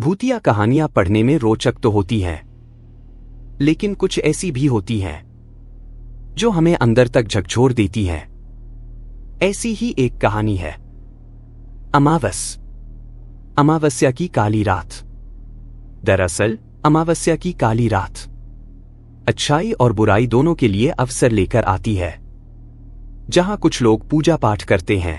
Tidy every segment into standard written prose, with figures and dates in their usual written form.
भूतिया कहानियां पढ़ने में रोचक तो होती हैं, लेकिन कुछ ऐसी भी होती हैं जो हमें अंदर तक झकझोर देती हैं। ऐसी ही एक कहानी है अमावस्या की काली रात। दरअसल अमावस्या की काली रात अच्छाई और बुराई दोनों के लिए अवसर लेकर आती है। जहां कुछ लोग पूजा पाठ करते हैं,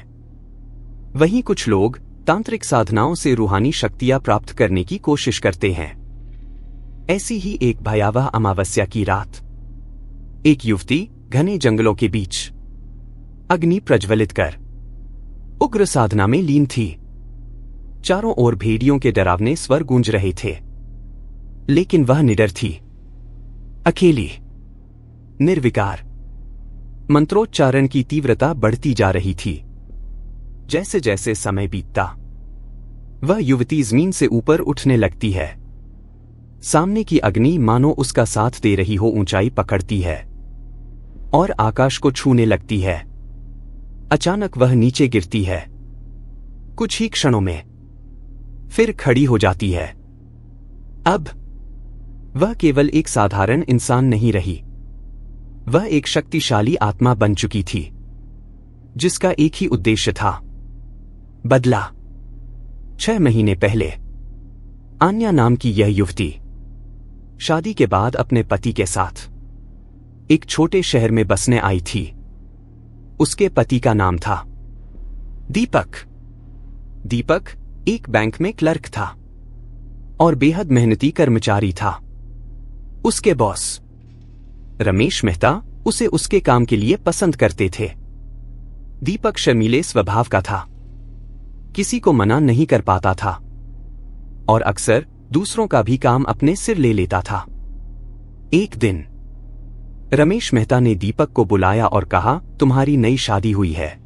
वहीं कुछ लोग तांत्रिक साधनाओं से रूहानी शक्तियां प्राप्त करने की कोशिश करते हैं। ऐसी ही एक भयावह अमावस्या की रात एक युवती घने जंगलों के बीच अग्नि प्रज्वलित कर उग्र साधना में लीन थी। चारों ओर भेड़ियों के डरावने स्वर गूंज रहे थे, लेकिन वह निडर थी, अकेली, निर्विकार। मंत्रोच्चारण की तीव्रता बढ़ती जा रही थी। जैसे जैसे समय बीतता, वह युवती जमीन से ऊपर उठने लगती है। सामने की अग्नि मानो उसका साथ दे रही हो ऊंचाई पकड़ती है और आकाश को छूने लगती है। अचानक वह नीचे गिरती है, कुछ ही क्षणों में, फिर खड़ी हो जाती है। अब वह केवल एक साधारण इंसान नहीं रही, वह एक शक्तिशाली आत्मा बन चुकी थी, जिसका एक ही उद्देश्य था, बदला। 6 महीने पहले आन्या नाम की यह युवती शादी के बाद अपने पति के साथ एक छोटे शहर में बसने आई थी। उसके पति का नाम था दीपक। दीपक एक बैंक में क्लर्क था और बेहद मेहनती कर्मचारी था। उसके बॉस रमेश मेहता उसे उसके काम के लिए पसंद करते थे। दीपक शर्मीले स्वभाव का था, किसी को मना नहीं कर पाता था और अक्सर दूसरों का भी काम अपने सिर ले लेता था। एक दिन रमेश मेहता ने दीपक को बुलाया और कहा, तुम्हारी नई शादी हुई है,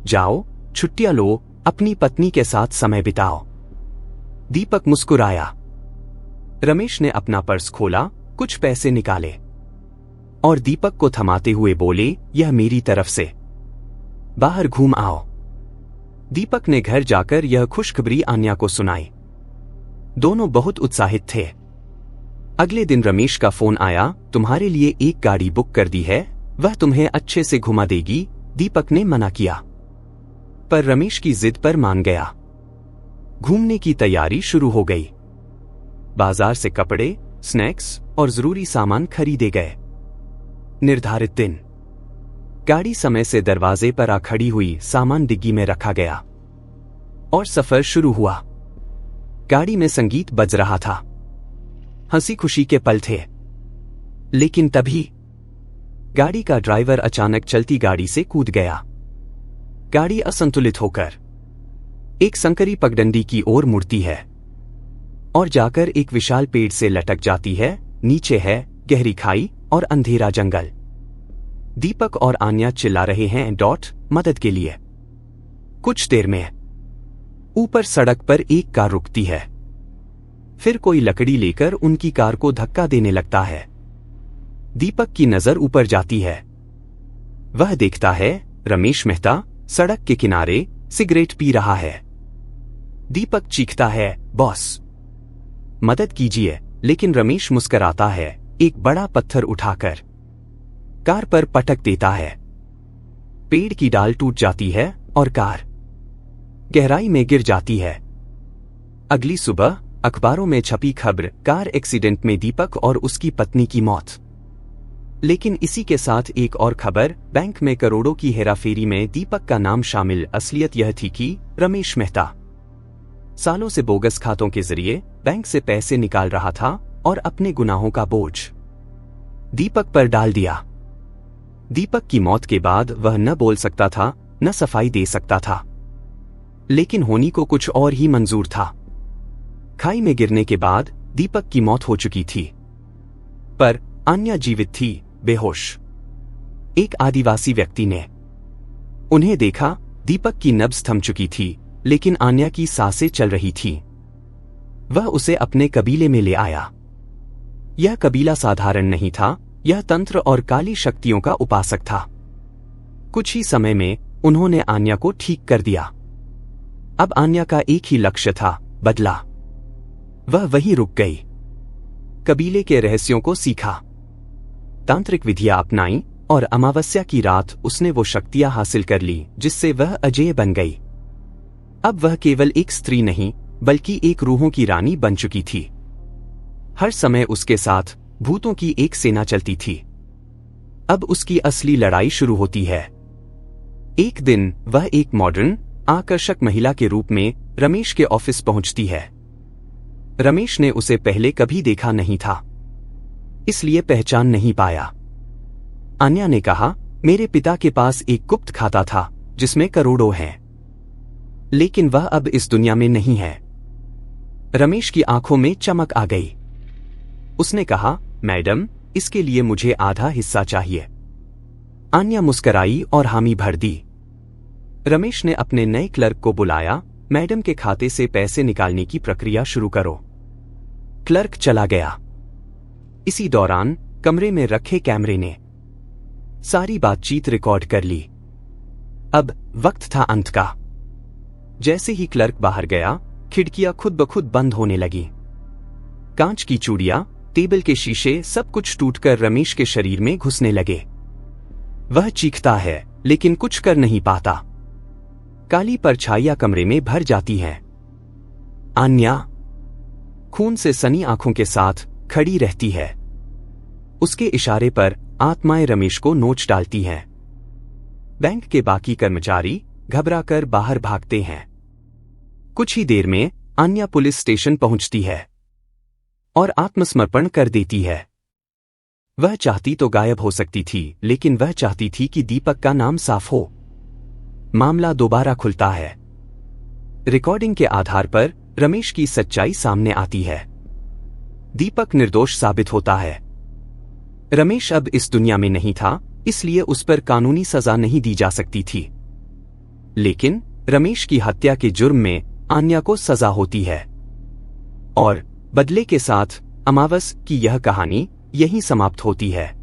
जाओ छुट्टियां लो, अपनी पत्नी के साथ समय बिताओ। दीपक मुस्कुराया। रमेश ने अपना पर्स खोला, कुछ पैसे निकाले और दीपक को थमाते हुए बोले, यह मेरी तरफ से, बाहर घूम आओ। दीपक ने घर जाकर यह खुशखबरी आन्या को सुनाई। दोनों बहुत उत्साहित थे। अगले दिन रमेश का फोन आया, तुम्हारे लिए एक गाड़ी बुक कर दी है, वह तुम्हें अच्छे से घुमा देगी। दीपक ने मना किया, पर रमेश की जिद पर मान गया। घूमने की तैयारी शुरू हो गई। बाजार से कपड़े, स्नैक्स और जरूरी सामान खरीदे गए। निर्धारित दिन गाड़ी समय से दरवाजे पर आ खड़ी हुई, सामान डिग्गी में रखा गया और सफर शुरू हुआ। गाड़ी में संगीत बज रहा था, हंसी खुशी के पल थे। लेकिन तभी गाड़ी का ड्राइवर अचानक चलती गाड़ी से कूद गया। गाड़ी असंतुलित होकर एक संकरी पगडंडी की ओर मुड़ती है और जाकर एक विशाल पेड़ से लटक जाती है। नीचे है गहरी खाई और अंधेरा जंगल। दीपक और आन्या चिल्ला रहे हैं, मदद के लिए। कुछ देर में ऊपर सड़क पर एक कार रुकती है। फिर कोई लकड़ी लेकर उनकी कार को धक्का देने लगता है। दीपक की नजर ऊपर जाती है। वह देखता है रमेश मेहता सड़क के किनारे सिगरेट पी रहा है। दीपक चीखता है, बॉस मदद कीजिए, लेकिन रमेश मुस्कुराता है, एक बड़ा पत्थर उठाकर कार पर पटक देता है। पेड़ की डाल टूट जाती है और कार गहराई में गिर जाती है। अगली सुबह अखबारों में छपी खबर, कार एक्सीडेंट में दीपक और उसकी पत्नी की मौत। लेकिन इसी के साथ एक और खबर, बैंक में करोड़ों की हेराफेरी में दीपक का नाम शामिल। असलियत यह थी कि रमेश मेहता सालों से बोगस खातों के जरिए बैंक से पैसे निकाल रहा था और अपने गुनाहों का बोझ दीपक पर डाल दिया। दीपक की मौत के बाद वह न बोल सकता था, न सफाई दे सकता था, लेकिन होनी को कुछ और ही मंजूर था। खाई में गिरने के बाद दीपक की मौत हो चुकी थी, पर आन्या जीवित थी, बेहोश। एक आदिवासी व्यक्ति ने उन्हें देखा। दीपक की नब्ज थम चुकी थी, लेकिन आन्या की सांसें चल रही थी। वह उसे अपने कबीले में ले आया। यह कबीला साधारण नहीं था, यह तंत्र और काली शक्तियों का उपासक था। कुछ ही समय में उन्होंने आन्या को ठीक कर दिया। अब आन्या का एक ही लक्ष्य था, बदला। वह वहीं रुक गई। कबीले के रहस्यों को सीखा, तांत्रिक विधियां अपनाई और अमावस्या की रात उसने वो शक्तियां हासिल कर ली जिससे वह अजेय बन गई। अब वह केवल एक स्त्री नहीं बल्कि एक रूहों की रानी बन चुकी थी। हर समय उसके साथ भूतों की एक सेना चलती थी। अब उसकी असली लड़ाई शुरू होती है। एक दिन वह एक मॉडर्न, आकर्षक महिला के रूप में रमेश के ऑफिस पहुंचती है। रमेश ने उसे पहले कभी देखा नहीं था, इसलिए पहचान नहीं पाया। आन्या ने कहा, मेरे पिता के पास एक गुप्त खाता था जिसमें करोड़ों हैं, लेकिन वह अब इस दुनिया में नहीं है। रमेश की आंखों में चमक आ गई। उसने कहा, मैडम, इसके लिए मुझे आधा हिस्सा चाहिए। आन्या मुस्कराई और हामी भर दी। रमेश ने अपने नए क्लर्क को बुलाया। मैडम के खाते से पैसे निकालने की प्रक्रिया शुरू करो। क्लर्क चला गया। इसी दौरान कमरे में रखे कैमरे ने सारी बातचीत रिकॉर्ड कर ली। अब वक्त था अंत का। जैसे ही क्लर्क बाहर गया, खिड़कियां खुद ब खुद बंद होने लगी। कांच की चूड़ियां, टेबल के शीशे, सब कुछ टूटकर रमेश के शरीर में घुसने लगे। वह चीखता है लेकिन कुछ कर नहीं पाता। काली परछाइयां कमरे में भर जाती हैं। आन्या खून से सनी आंखों के साथ खड़ी रहती है। उसके इशारे पर आत्माएं रमेश को नोच डालती हैं। बैंक के बाकी कर्मचारी घबराकर बाहर भागते हैं। कुछ ही देर में आन्या पुलिस स्टेशन पहुंचती है और आत्मसमर्पण कर देती है। वह चाहती तो गायब हो सकती थी, लेकिन वह चाहती थी कि दीपक का नाम साफ हो। मामला दोबारा खुलता है। रिकॉर्डिंग के आधार पर रमेश की सच्चाई सामने आती है। दीपक निर्दोष साबित होता है। रमेश अब इस दुनिया में नहीं था, इसलिए उस पर कानूनी सजा नहीं दी जा सकती थी। लेकिन रमेश की हत्या के जुर्म में आन्या को सजा होती है। और बदले के साथ अमावस की यह कहानी यहीं समाप्त होती है।